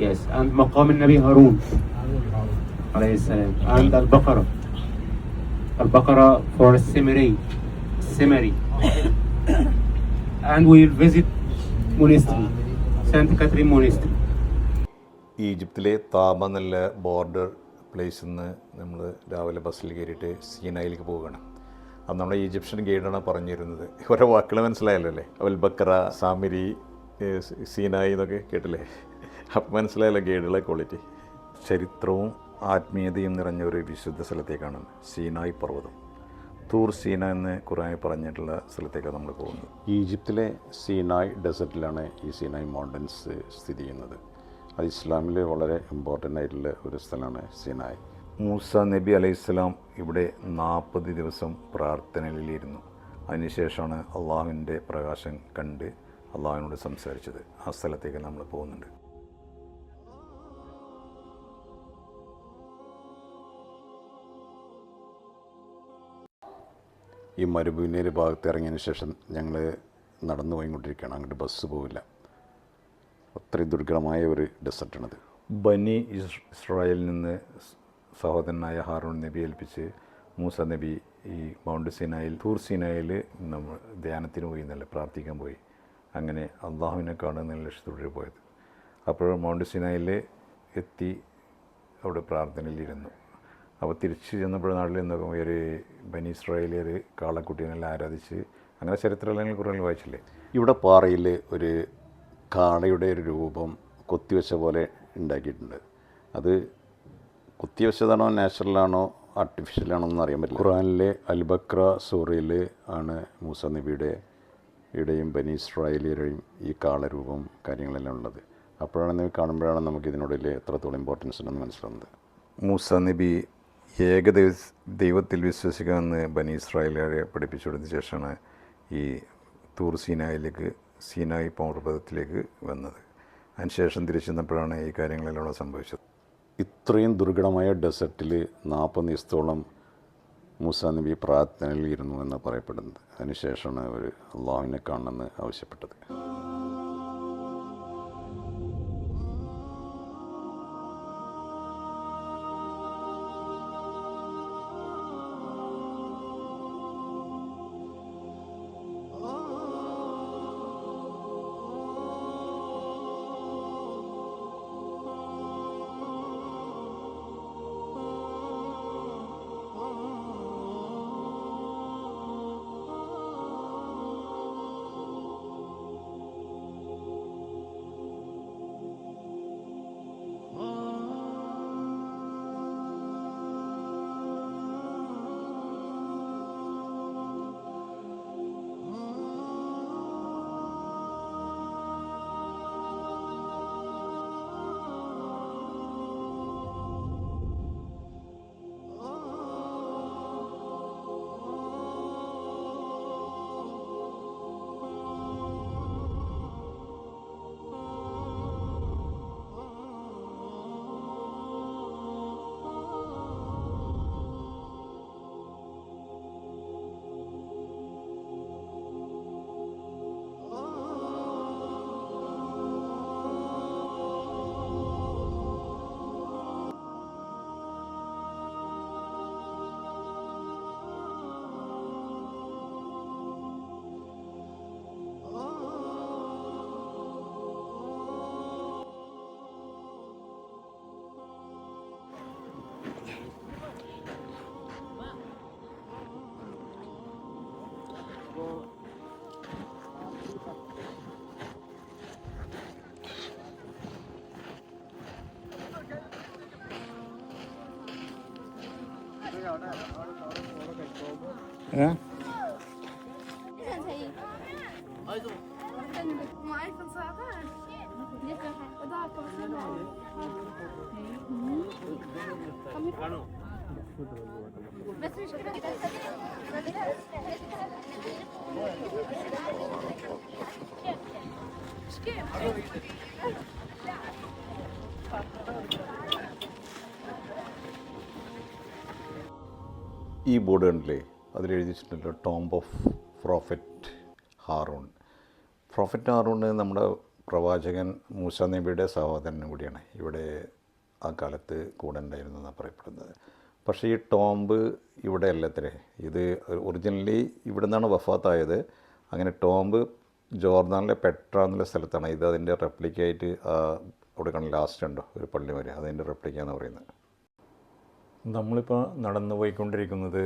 Yes, and Maqam al-Nabi Harun alayhi salam, and Al-Baqarah for Simari, and we will visit monastery, Saint Catherine Monastery. ഈജിപ്തിലെ താബ എന്നുള്ള border പ്ലേസിൽ നിന്ന് നമ്മൾ രാവിലെ ബസ്സിൽ കയറിയിട്ട് സീനായിലേക്ക് പോവുകയാണ്. അത് നമ്മുടെ ഈജിപ്ഷ്യൻ ഗൈഡാണ് പറഞ്ഞിരുന്നത്. ഓരോ വാക്കുകൾ മനസ്സിലായല്ലോ അല്ലേ? അൽ-ബക്കറ, സാമിരി, സീനായി എന്നൊക്കെ കേട്ടില്ലേ? അപ്പം മനസ്സിലായല്ലോ ഗൈഡുകളെ ക്വാളിറ്റി. ചരിത്രവും ആത്മീയതയും നിറഞ്ഞ ഒരു വിശുദ്ധ സ്ഥലത്തേക്കാണ് സീനായ് പർവ്വതം. തൂർ സീന എന്ന് ഖുർആനിൽ പറഞ്ഞിട്ടുള്ള സ്ഥലത്തേക്കാണ് നമ്മൾ പോകുന്നത്. ഈജിപ്തിലെ സീനായ് ഡെസർട്ടിലാണ് ഈ സീനായ് മൗണ്ടൻസ് സ്ഥിതി ചെയ്യുന്നത്. അത് ഇസ്ലാമിൽ വളരെ ഇമ്പോർട്ടൻ്റ് ആയിട്ടുള്ള ഒരു സ്ഥലമാണ് സീനായ്. മൂസ നബി അലൈഹിസ്സലാം ഇവിടെ 40 ദിവസം പ്രാർത്ഥനയിലിരുന്നു. അതിനുശേഷമാണ് അള്ളാഹുവിൻ്റെ പ്രകാശം കണ്ട് അള്ളാഹുവിനോട് സംസാരിച്ചത്. ആ സ്ഥലത്തേക്ക് നമ്മൾ പോകുന്നുണ്ട്. ഈ മരുഭൂമിയുടെ ഒരു ഭാഗത്ത് ഇറങ്ങിയതിന് ശേഷം ഞങ്ങൾ നടന്നു പോയിക്കൊണ്ടിരിക്കുകയാണ്. അങ്ങോട്ട് ബസ് പോവില്ല. അത്രയും ദുർഘടമായ ഒരു ഡെസർട്ടാണത്. ബനി ഇസ്രായേലിൽ നിന്ന് സഹോദരനായ ഹാറൂൺ നബി ഏൽപ്പിച്ച് മൂസ നബി ഈ മൗണ്ട് സീനായിൽ, തൂർ സീനായിൽ നമ്മൾ ധ്യാനത്തിന് പോയി എന്നല്ല, പ്രാർത്ഥിക്കാൻ പോയി. അങ്ങനെ അള്ളാഹുവിനെ കാണുന്ന ലക്ഷ്യത്തോടെ പോയത്. അപ്പോൾ മൗണ്ട് സീനായിൽ എത്തി അവിടെ പ്രാർത്ഥനയിലിരുന്നു. അപ്പോൾ തിരിച്ച് ചെന്നപ്പോൾ നാട്ടിൽ നോക്കുമ്പോൾ ഒരു ബനി ഇസ്രായേലിയർ കാളക്കുട്ടീനെല്ലാം ആരാധിച്ച്, അങ്ങനെ ചരിത്രങ്ങൾ കുറേ വായിച്ചില്ലേ? ഇവിടെ പാറയിൽ ഒരു കാളയുടെ ഒരു രൂപം കൊത്തിവെച്ച പോലെ ഉണ്ടാക്കിയിട്ടുണ്ട്. അത് കുത്തിവെച്ചതാണോ നാച്ചുറലാണോ ആർട്ടിഫിഷ്യലാണോ എന്ന് അറിയാൻ പറ്റില്ല. ഖുർആനിലെ അൽ-ബഖറ സൂറയിൽ ആണ് മൂസ നബിയുടെയും ബനി ഇസ്രായേലിയരുടെയും ഈ കാളരൂപം കാര്യങ്ങളെല്ലാം ഉള്ളത്. അപ്പോഴാണ് കാണുമ്പോഴാണ് നമുക്ക് ഇതിനോടിൽ എത്രത്തോളം ഇമ്പോർട്ടൻസ് ഉണ്ടെന്ന് മനസ്സിലാവുന്നത്. മൂസ നബി ദൈവത്തിൽ വിശ്വസിക്കാമെന്ന് ബനി ഇസ്രായേലിയരെ പഠിപ്പിച്ചു കൊടുത്ത ശേഷമാണ് ഈ തൂർ സീനായി പർവ്വതത്തിലേക്ക് വന്നത്. അതിനുശേഷം തിരിച്ചു വന്നപ്പോഴാണ് ഈ കാര്യങ്ങളെല്ലാം അവിടെ സംഭവിച്ചത്. ഇത്രയും ദുർഘടമായ ഡെസർട്ടിൽ 40 ദിവസത്തോളം മൂസ നബി പ്രാർത്ഥനയിൽ ഇരുന്നു എന്ന് പറയപ്പെടുന്നത്. അതിനുശേഷമാണ് അവർ അള്ളാഹുവിനെ കാണണമെന്ന് ആവശ്യപ്പെട്ടത്. ഈ ബോർഡ് കണ്ടില്ലേ, അതിലെഴുതിയിട്ടുണ്ടല്ലോ tomb of prophet Harun. Prophet Harun നമ്മുടെ പ്രവാചകൻ മൂസ നബിയുടെ സഹോദരനും കൂടിയാണ് ഇവിടെ ആ കാലത്ത് കൂടെ ഉണ്ടായിരുന്നു എന്നാണ് പറയപ്പെടുന്നത്. പക്ഷേ ഈ ടോംബ് ഇവിടെ അല്ലത്രേ, ഇത് ഒറിജിനലി ഇവിടെ നിന്നാണ് വഫാത്തായത്. അങ്ങനെ ടോംബ് ജോർദാനിലെ പെട്ര എന്നുള്ള സ്ഥലത്താണ്. ഇത് അതിൻ്റെ റെപ്ലിക്കായിട്ട് അവിടെ കാണാൻ ലാസ്റ്റ് ഉണ്ടോ ഒരു പള്ളി വരെ, അതിൻ്റെ റെപ്ലിക്കാന്ന് പറയുന്നത്. നമ്മളിപ്പോൾ നടന്നു പോയിക്കൊണ്ടിരിക്കുന്നത്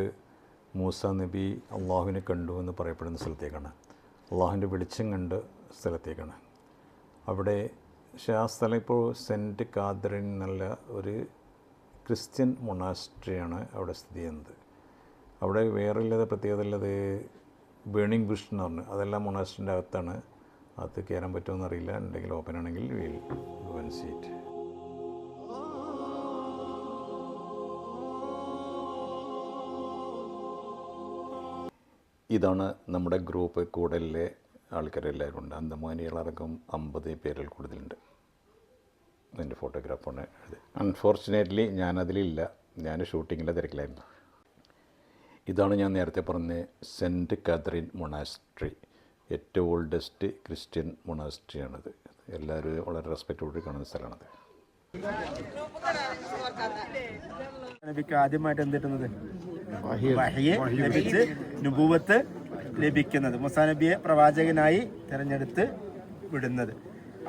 മൂസ നബി അള്ളാഹുവിനെ കണ്ടു എന്ന് പറയപ്പെടുന്ന സ്ഥലത്തേക്കാണ്, അള്ളാഹുവിൻ്റെ വെളിച്ചം കണ്ട സ്ഥലത്തേക്കാണ്. അവിടെ പക്ഷേ ആ സ്ഥലം ഇപ്പോൾ സെൻറ്റ് കാതറിൻ എന്നുള്ള ഒരു ക്രിസ്ത്യൻ മൊണാസ്ട്രിയാണ് അവിടെ സ്ഥിതി ചെയ്യുന്നത്. അവിടെ വേറെ ഉള്ളത് പ്രത്യേകത ഉള്ളത് ബേണിംഗ് ബുഷ് എന്ന് പറഞ്ഞു, അതെല്ലാം മൊണാസ്ട്രിൻ്റെ അകത്താണ്. അത് കയറാൻ പറ്റുമെന്ന് അറിയില്ല, ഉണ്ടെങ്കിൽ ഓപ്പൺ ആണെങ്കിൽ will go and see it. ഇതാണ് നമ്മുടെ ഗ്രൂപ്പ് കൂടലിലെ ആൾക്കാരെല്ലാവരും ഉണ്ട്. അന്തമാനികളടക്കം 50 പേരിൽ കൂടുതലുണ്ട്. എൻ്റെ ഫോട്ടോഗ്രാഫാണ് ഇത്. അൺഫോർച്ചുനേറ്റ്ലി ഞാനതിലില്ല, ഞാൻ ഷൂട്ടിങ്ങിൻ്റെ തിരക്കിലായിരുന്നു. ഇതാണ് ഞാൻ നേരത്തെ പറഞ്ഞ സെൻറ്റ് കാതറിൻ മൊണാസ്ട്രി, ഏറ്റവും ഓൾഡസ്റ്റ് ക്രിസ്ത്യൻ മൊണാസ്ട്രിയാണിത്. എല്ലാവരും വളരെ റെസ്പെക്റ്റോടെ കാണുന്ന സ്ഥലമാണത്. നബിക്ക് ആദ്യമായിട്ട് എന്തിട്ടുന്നത് ലഭിച്ച് നുബുവത്ത് ലഭിക്കുന്നത്, മുസാ നബിയെ പ്രവാചകനായി തിരഞ്ഞെടുത്ത് വിടുന്നത്.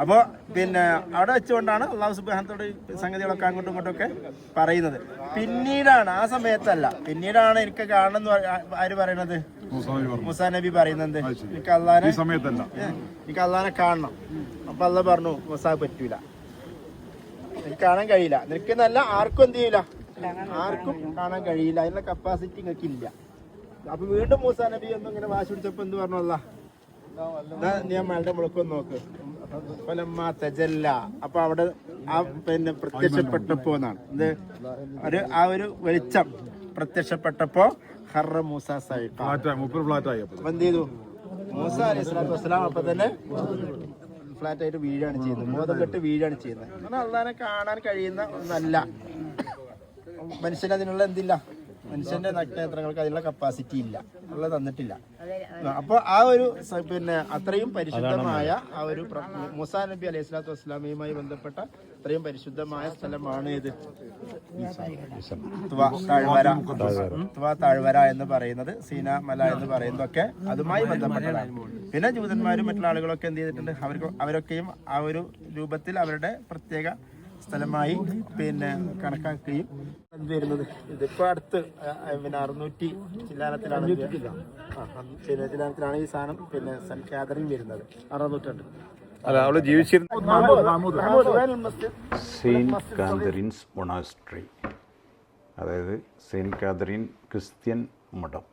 അപ്പോൾ പിന്നെ അവിടെ വെച്ചുകൊണ്ടാണ് അള്ളാഹു സുബ്ഹാനഹു സംഗതികളൊക്കെ അങ്ങോട്ടും ഇങ്ങോട്ടൊക്കെ പറയുന്നത്. പിന്നീടാണ്, ആ സമയത്തല്ല, പിന്നീടാണ് എനിക്ക് കാണണമെന്ന് ആര് പറയണത്? മുസാ നബി പറയുന്നത് എനിക്ക് അള്ളാനെ കാണണം. അപ്പൊ അള്ളാഹ് പറഞ്ഞു മുസാ പറ്റൂല, എനിക്ക് കാണാൻ കഴിയില്ല. നിനക്ക് നല്ല ആർക്കും എന്ത് ചെയ്യില്ല, ആർക്കും കാണാൻ കഴിയില്ല, അതിനുള്ള കപ്പാസിറ്റി നിങ്ങൾക്ക് ഇല്ല. അപ്പൊ വീണ്ടും മൂസാ നബി ഒന്നും ഇങ്ങനെ വാശി പിടിച്ചപ്പോ എന്ത് പറഞ്ഞു? അല്ലാ നീ അമ്മയുടെ മുളക്കൊന്ന് നോക്ക്. അപ്പൊ അവിടെ ആ പിന്നെ പ്രത്യക്ഷപ്പെട്ടപ്പോ എന്നാണ് ഇത് ആ ഒരു വെളിച്ചം പ്രത്യക്ഷപ്പെട്ടപ്പോ ഹറ മൂസ എന്ത് ചെയ്തു? മൂസ അലൈഹി സ്വലാത്തു വസ്സലാം അപ്പൊ തന്നെ ഫ്ലാറ്റ് ആയിട്ട് വീഴാണ് ചെയ്യുന്നത്, ബോധം കെട്ട് വീഴാണ് ചെയ്യുന്നത്. കാരണം അള്ളാനെ കാണാൻ കഴിയുന്ന ഒന്നല്ല, മനുഷ്യന് അതിനുള്ള എന്തില്ല, മനുഷ്യന്റെ നക്ഷത്രങ്ങൾക്ക് അതിനുള്ള കപ്പാസിറ്റി ഇല്ല, ഉള്ളത് തന്നിട്ടില്ല. അപ്പോൾ ആ ഒരു പിന്നെ അത്രയും പരിശുദ്ധമായ ആ ഒരു മൂസാ നബി അലൈഹി സ്വലാത്തു വസ്സലാമയുമായി ബന്ധപ്പെട്ട അത്രയും പരിശുദ്ധമായ സ്ഥലമാണ് ഇത് താഴ്വര എന്ന് പറയുന്നത്, സീന മല എന്ന് പറയുന്നതൊക്കെ അതുമായി ബന്ധപ്പെട്ടതാണ്. പിന്നെ ജൂതന്മാരും മറ്റുള്ള ആളുകളൊക്കെ എന്ത് ചെയ്തിട്ടുണ്ട്? അവരൊക്കെയും ആ ഒരു രൂപത്തിൽ അവരുടെ പ്രത്യേക സ്ഥലമായി പിന്നെ കണക്കാക്കുകയും വരുന്നത്. ഇതിപ്പോ അടുത്ത് പിന്നെ 600 ചില്ലാനത്തിലാണ് ചില്ലാനത്തിലാണ് ഈ സാധനം പിന്നെ സെന്റ് കാതറിൻ വരുന്നത്. 600 നൂറ്റാണ്ട് സെയിൻറ്റ് കാതറിൻസ് മൊണാസ്ട്രി, അതായത് സെയിൻറ്റ് കാതറിൻ ക്രിസ്ത്യൻ മഠം,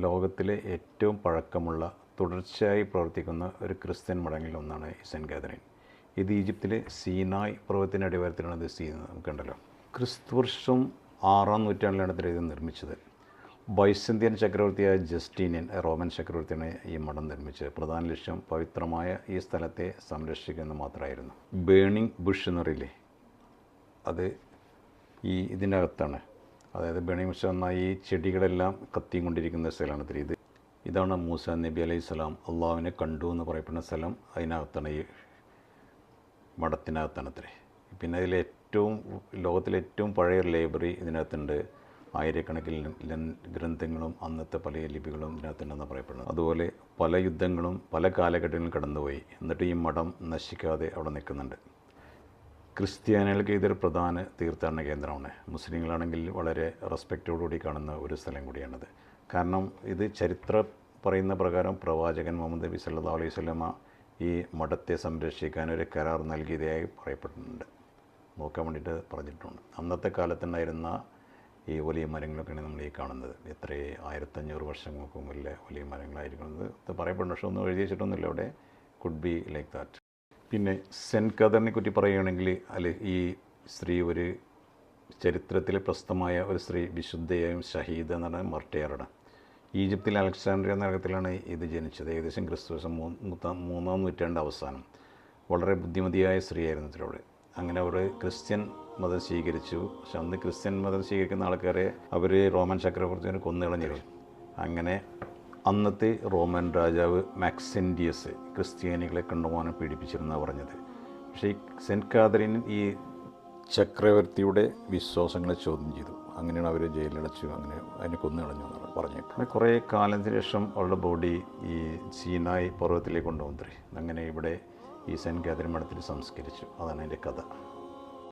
ലോകത്തിലെ ഏറ്റവും പഴക്കമുള്ള തുടർച്ചയായി പ്രവർത്തിക്കുന്ന ഒരു ക്രിസ്ത്യൻ മഠങ്ങളിൽ ഒന്നാണ് ഈ സെയിൻറ്റ് കാതറിൻ. ഇത് ഈജിപ്തിലെ സീനായ് പർവ്വതത്തിൻ്റെ അടിവാരത്തിലാണ് ഇത് സ്ഥിതി ചെയ്യുന്നത്. നമുക്കുണ്ടല്ലോ, ക്രിസ്തുവർഷം 6-ാം നൂറ്റാണ്ടിലാണ് ഇത് നിർമ്മിച്ചത്. ബൈസന്തിയൻ ചക്രവർത്തിയായ ജസ്റ്റീനിയൻ, റോമൻ ചക്രവർത്തിയാണ് ഈ മഠം നിർമ്മിച്ചത്. പ്രധാന ലക്ഷ്യം പവിത്രമായ ഈ സ്ഥലത്തെ സംരക്ഷിക്കുന്നത് മാത്രമായിരുന്നു. ബേണിംഗ് ബുഷ് എന്ന് പറയില്ലേ, അത് ഇതിൻ്റെ അകത്താണ്. അതായത് ബേണിംഗ് ബുഷ് എന്നാൽ ഈ ചെടികളെല്ലാം കത്തിയും കൊണ്ടിരിക്കുന്ന സ്ഥലമാണ്. ഇതാണ് മൂസാ നബി അലൈഹി സ്വലാം അള്ളാഹുവിനെ കണ്ടു എന്ന് പറയപ്പെടുന്ന സ്ഥലം. അതിനകത്താണ്, ഈ മഠത്തിനകത്താണ് അത്രേ. പിന്നെ ലോകത്തിലെ ഏറ്റവും പഴയ ലൈബ്രറി ഇതിനകത്തുണ്ട്. ആയിരക്കണക്കിന് ഗ്രന്ഥങ്ങളും അന്നത്തെ പല ലിപികളും ഇതിനകത്തുണ്ടെന്ന് പറയപ്പെടുന്നു. അതുപോലെ പല യുദ്ധങ്ങളും പല കാലഘട്ടങ്ങളിലും കടന്നുപോയി, എന്നിട്ട് ഈ മഠം നശിക്കാതെ അവിടെ നിൽക്കുന്നുണ്ട്. ക്രിസ്ത്യാനികൾക്ക് ഇതൊരു പ്രധാന തീർത്ഥാടന കേന്ദ്രമാണ്. മുസ്ലിങ്ങളാണെങ്കിൽ വളരെ റെസ്പെക്റ്റോടുകൂടി കാണുന്ന ഒരു സ്ഥലം കൂടിയാണിത്. കാരണം ഇത് ചരിത്രം പറയുന്ന പ്രകാരം പ്രവാചകൻ മുഹമ്മദ് നബി സല്ലല്ലാഹു അലൈഹി വസല്ലമ ഈ മഠത്തെ സംരക്ഷിക്കാൻ ഒരു കരാർ നൽകിയതായി പറയപ്പെടുന്നുണ്ട്, നോക്കാൻ വേണ്ടിയിട്ട് പറഞ്ഞിട്ടുണ്ട്. അന്നത്തെ കാലത്തുണ്ടായിരുന്ന ഈ വലിയ മരങ്ങളൊക്കെയാണ് നമ്മൾ ഈ കാണുന്നത്. എത്ര 1500 വർഷങ്ങൾക്ക് മുമ്പിലെ വലിയ മരങ്ങളായിരിക്കുന്നത് പറയപ്പെടുന്നു. പക്ഷേ ഒന്നും എഴുതി വെച്ചിട്ടൊന്നുമില്ല അവിടെ. Could be like that. പിന്നെ സെൻറ്റ് കാതറിനെ പറ്റി പറയുകയാണെങ്കിൽ ഈ സ്ത്രീ ഒരു ചരിത്രത്തിലെ പ്രശസ്തമായ ഒരു സ്ത്രീ, വിശുദ്ധയായും ഷഹീദ് എന്ന് പറഞ്ഞാൽ മർട്ടയറുടെ. ഈജിപ്തിലെ അലക്സാണ്ട്രിയ നഗരത്തിലാണ് ഇത് ജനിച്ചത്. ഏകദേശം ക്രിസ്തുവർഷം 3-ാം നൂറ്റാണ്ട് അവസാനം. വളരെ ബുദ്ധിമതിയായ സ്ത്രീയായിരുന്നു ഇതിലൂടെ. അങ്ങനെ അവർ ക്രിസ്ത്യൻ മതം സ്വീകരിച്ചു. പക്ഷെ അന്ന് ക്രിസ്ത്യൻ മതം സ്വീകരിക്കുന്ന ആൾക്കാരെ അവർ റോമൻ ചക്രവർത്തിനെ കൊന്നുകളഞ്ഞിരുന്നു. അങ്ങനെ അന്നത്തെ റോമൻ രാജാവ് മാക്സിൻഡിയസ് ക്രിസ്ത്യാനികളെ കണ്ടുമാനം പീഡിപ്പിച്ചിരുന്നാണ് പറഞ്ഞത്. പക്ഷേ ഈ സെൻറ്റ് കാതറിൻ ഈ ചക്രവർത്തിയുടെ വിശ്വാസങ്ങളെ ചോദ്യം ചെയ്തു. അങ്ങനെയാണ് അവർ ജയിലിലടച്ചു, അങ്ങനെ അതിനെ കൊന്നു കളഞ്ഞു എന്നാണ് പറഞ്ഞേക്കുന്നത്. കുറേ കാലത്തിന് ശേഷം അവളുടെ ബോഡി ഈ സീനായി പർവ്വതത്തിലേക്ക് കൊണ്ടുവന്നേ. അങ്ങനെ ഇവിടെ ഈ സെൻറ്റ് കാതറിൻ മഠത്തിൽ സംസ്കരിച്ചു. അതാണ് അതിൻ്റെ കഥ.